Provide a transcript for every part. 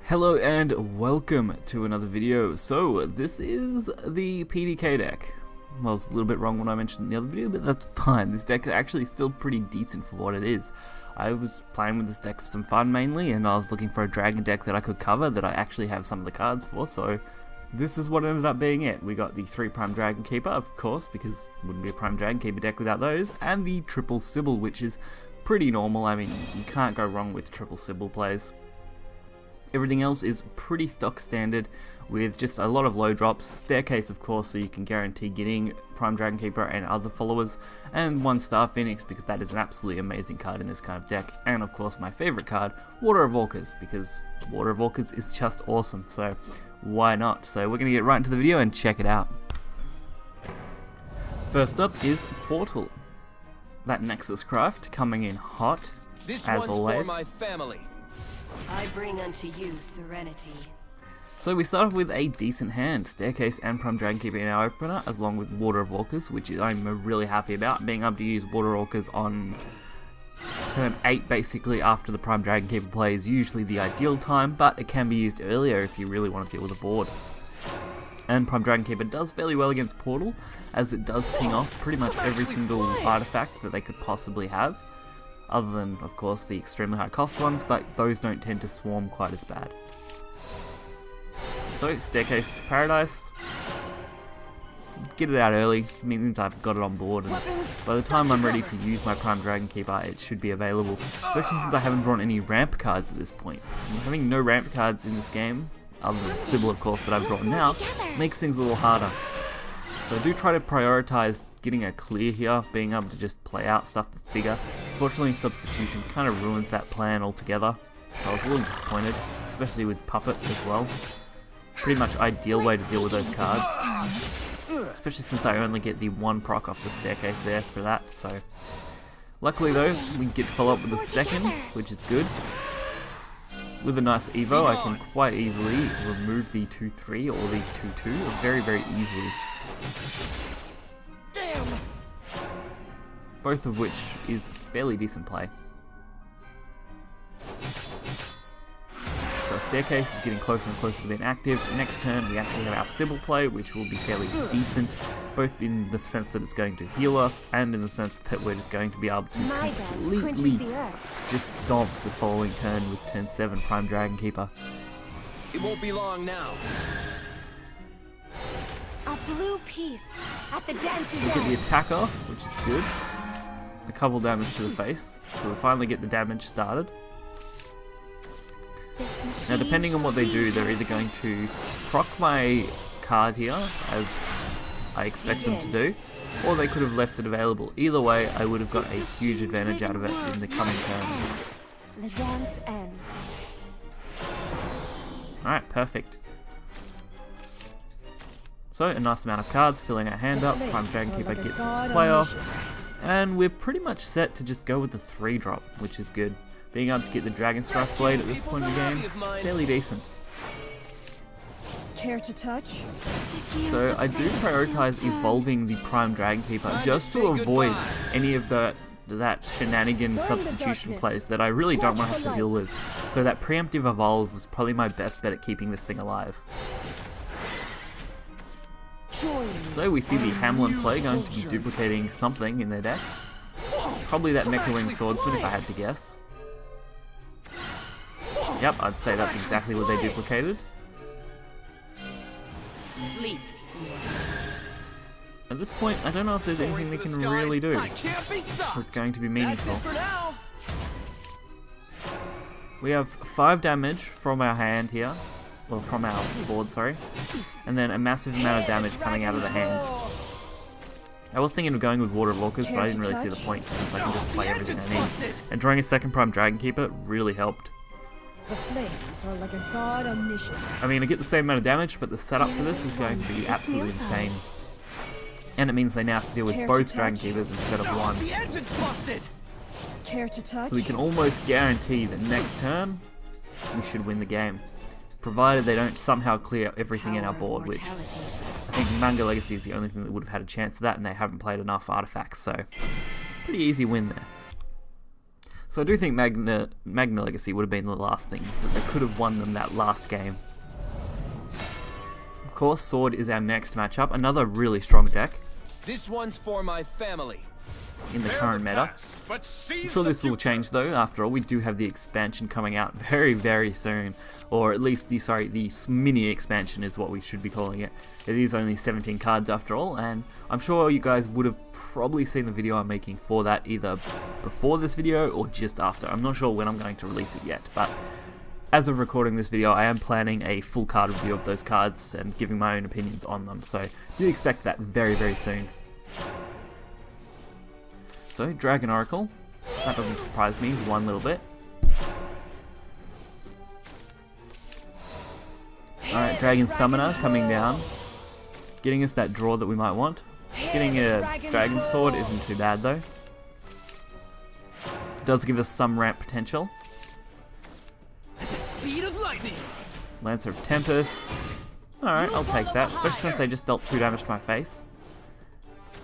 Hello and welcome to another video. So this is the PDK deck. Well, I was a little bit wrong when I mentioned in the other video, but that's fine. This deck is actually still pretty decent for what it is. I was playing with this deck for some fun mainly, and I was looking for a dragon deck that I could cover that I actually have some of the cards for, so this is what ended up being it. We got the 3 Prime Dragon Keeper, of course, because it wouldn't be a Prime Dragon Keeper deck without those, and the Triple Sybil, which is pretty normal. I mean, you can't go wrong with Triple Sybil plays. Everything else is pretty stock standard with just a lot of low drops, Staircase of course so you can guarantee getting Prime Dragon Keeper and other followers, and 1-star Phoenix because that is an absolutely amazing card in this kind of deck, and of course my favourite card, Water of Orcas, because Water of Orcas is just awesome, so why not? So we're going to get right into the video and check it out. First up is Portal. That Nexus Craft coming in hot, this as one's always. For my family. I bring unto you serenity. So we start off with a decent hand, Staircase and Prime Dragon Keeper in our opener, along with Water of Orcas, which I'm really happy about. Being able to use Water of Orcas on turn 8 basically after the Prime Dragon Keeper play is usually the ideal time, but it can be used earlier if you really want to deal with a board. And Prime Dragon Keeper does fairly well against Portal, as it does ping off pretty much every single artifact that they could possibly have. Other than, of course, the extremely high cost ones, but those don't tend to swarm quite as bad. So, Staircase to Paradise. Get it out early, means I've got it on board, and by the time I'm ready to use my Prime Dragon Keeper, it should be available, especially since I haven't drawn any ramp cards at this point. And having no ramp cards in this game, other than Sybil of course that I've drawn now, makes things a little harder. So I do try to prioritize getting a clear here, being able to just play out stuff that's bigger. Fortunately, Substitution kind of ruins that plan altogether, so I was a little disappointed, especially with Puppet as well. Pretty much ideal way to deal with those cards, especially since I only get the 1 proc off the Staircase there for that, so. Luckily though, we get to follow up with the second, which is good. With a nice Evo, I can quite easily remove the 2-3 or the 2-2 very, very easily. Damn. Both of which is fairly decent play. So Staircase is getting closer and closer to being active. Next turn we actually have our Sybil play, which will be fairly decent, both in the sense that it's going to heal us, and in the sense that we're just going to be able to completely just stomp the following turn with turn 7 Prime Dragon Keeper. It won't be long now. A blue piece at the dance. We get the attack off, which is good. A couple damage to the face, so we finally get the damage started. Now depending on what they do, they're either going to proc my card here, as I expect them to do, or they could have left it available. Either way, I would have got a huge advantage out of it in the coming turns. The dance ends. Alright, perfect. So, a nice amount of cards filling our hand up, Prime Dragon Keeper gets its play off, and we're pretty much set to just go with the 3-drop, which is good. Being able to get the Dragonstraft Blade at this point in the game, fairly decent. Care to touch? So I do prioritize evolving the Prime Dragon Keeper just to avoid any of that shenanigan substitution plays that I really don't want to have to deal with. So that preemptive evolve was probably my best bet at keeping this thing alive. So we see the Hamlin play going to be duplicating something in their deck. Probably that Mecha Wing Swordsman if I had to guess. Yep, I'd say that's exactly what they duplicated. At this point, I don't know if there's anything they can really do that's going to be meaningful. We have 5 damage from our hand here. Well, from our board, sorry. And then a massive amount of damage coming out of the hand. I was thinking of going with Water of Orcas, but I didn't really see the point since I can just play everything I need. And drawing a second Prime Dragon Keeper really helped. The flames are like a god omniscient. I mean, I get the same amount of damage, but the setup for this is going to be absolutely insane. And it means they now have to deal with both Dragon Keepers instead of one. The engine's busted. Care to touch? So we can almost guarantee that next turn, we should win the game. Provided they don't somehow clear everything in our board, which I think Manga Legacy is the only thing that would have had a chance of that, and they haven't played enough artifacts, so pretty easy win there. So I do think Magna Legacy would have been the last thing, that they could have won them that last game. Of course, Sword is our next matchup, another really strong deck This one's for my family. in the current meta. I'm sure this will change though. After all, we do have the expansion coming out very soon, or at least the mini expansion is what we should be calling it. It is only 17 cards after all, and I'm sure you guys would have probably seen the video I'm making for that either before this video or just after. I'm not sure when I'm going to release it yet, but as of recording this video, I am planning a full card review of those cards and giving my own opinions on them, so do expect that very soon. So, Dragon Oracle, that doesn't surprise me one little bit. Alright, Dragon Summoner coming down, getting us that draw that we might want. Getting a Dragon Sword isn't too bad though. It does give us some ramp potential. At the speed of lightning. Lancer of Tempest. Alright, I'll take that, especially since they just dealt 2 damage to my face.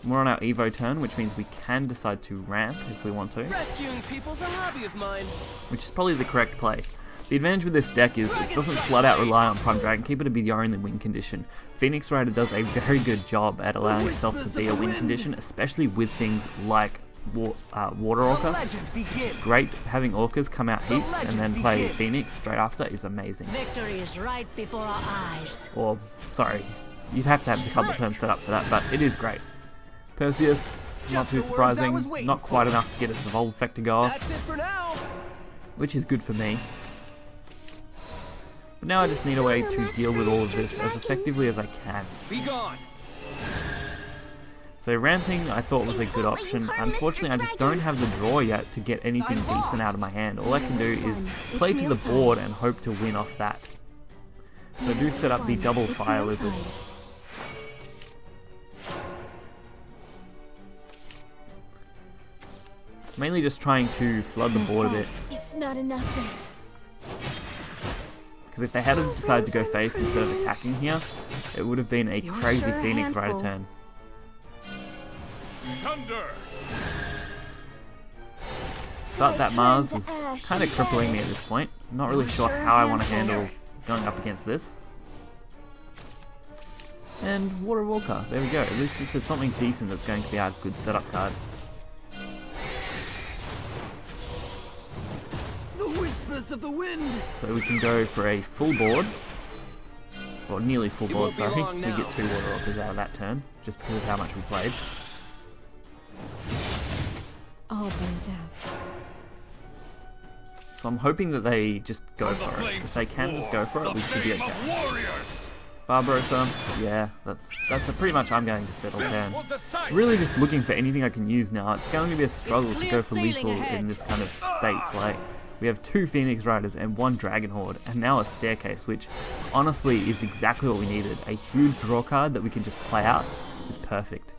We're on our Evo turn, which means we can decide to ramp if we want to. Rescuing people's a hobby of mine. Which is probably the correct play. The advantage with this deck is it doesn't flat out rely on Prime Dragon Keeper to be the only win condition. Phoenix Rider does a very good job at allowing itself to be a win condition, especially with things like Water Orca. It's great. Having Orcas come out heaps and then play Phoenix straight after is amazing. Victory is right before our eyes. Or, sorry, you'd have to have the couple turns set up for that, but it is great. Perseus, not too surprising, not quite enough to get its Evolve effect to go off. That's it for now. Which is good for me. But now I just need a way to deal with all of this as effectively as I can. Be gone. So ramping I thought was a good option. Unfortunately I just don't have the draw yet to get anything decent out of my hand. All I can do is play to the board and hope to win off that. So I do set up the double Fire Lizard. Mainly just trying to flood the board a bit. It's not enough yet. Because if they had decided to go face instead of attacking here, it would have been a crazy Phoenix Rider turn. Thunder. But that Mars is kind of crippling me at this point. I'm not really sure how I want to handle going up against this. And Water Walker, there we go. At least this is something decent that's going to be our good setup card. Of the wind. So we can go for a full board, or nearly full board, sorry. We now. get 2 Water Orcas out of that turn, just because of how much we played. All burned out. So I'm hoping that they just go for it. If they can just go for it, we should be okay. Barbarossa, yeah, that's pretty much I'm going to settle turn. Really just looking for anything I can use now. It's going to be a struggle to go for lethal in this kind of state. Like, we have 2 Phoenix Riders and 1 Dragon Horde, and now a Staircase, which honestly is exactly what we needed. A huge draw card that we can just play out is perfect.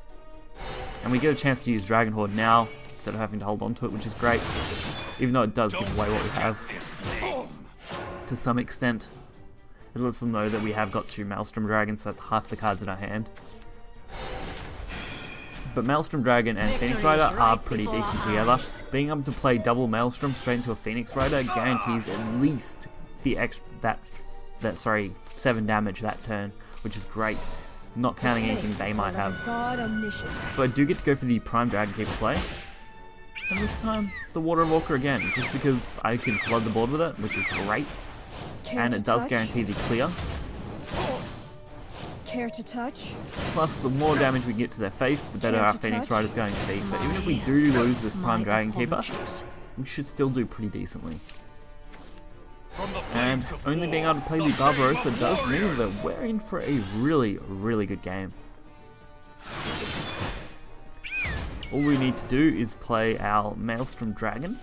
And we get a chance to use Dragon Horde now, instead of having to hold on to it, which is great. Even though it does give away what we have, to some extent. It lets them know that we have got 2 Maelstrom Dragons, so that's half the cards in our hand. But Maelstrom Dragon and Phoenix Rider are pretty decent together. Being able to play double Maelstrom straight into a Phoenix Rider guarantees at least the extra 7 damage that turn, which is great. Not counting anything they might have. So I do get to go for the Prime Dragon Keeper play. And this time, the Water Walker again, just because I can flood the board with it, which is great. And it does guarantee the clear. Care to touch? Plus, the more damage we get to their face, the better our Phoenix Rider is going to be. So even if we do lose this Prime Dragon Keeper, we should still do pretty decently. And only being able to play the Barbarossa does mean that we're in for a really good game. All we need to do is play our Maelstrom Dragon.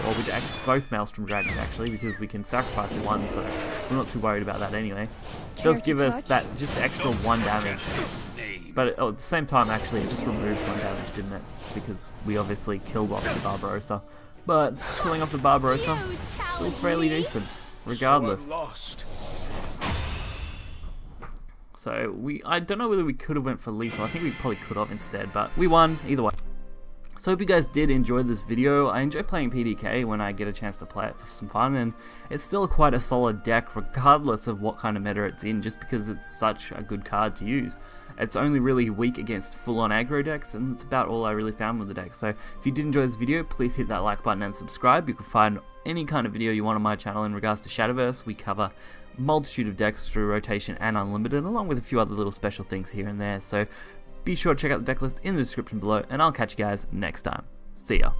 Or we both Maelstrom Dragons actually, because we can sacrifice 1, so we're not too worried about that anyway. It does give us that just extra 1 damage. But at the same time actually it just removed 1 damage, didn't it? Because we obviously killed off the Barbarossa. But killing off the Barbarossa, still fairly decent, regardless. So I don't know whether we could have went for lethal. I think we probably could have instead, but we won either way. So I hope you guys did enjoy this video. I enjoy playing PDK when I get a chance to play it for some fun, and it's still quite a solid deck regardless of what kind of meta it's in, just because it's such a good card to use. It's only really weak against full-on aggro decks, and that's about all I really found with the deck. So if you did enjoy this video, please hit that like button and subscribe. You can find any kind of video you want on my channel in regards to Shadowverse. We cover a multitude of decks through rotation and unlimited, along with a few other little special things here and there. So be sure to check out the deck list in the description below, and I'll catch you guys next time. See ya.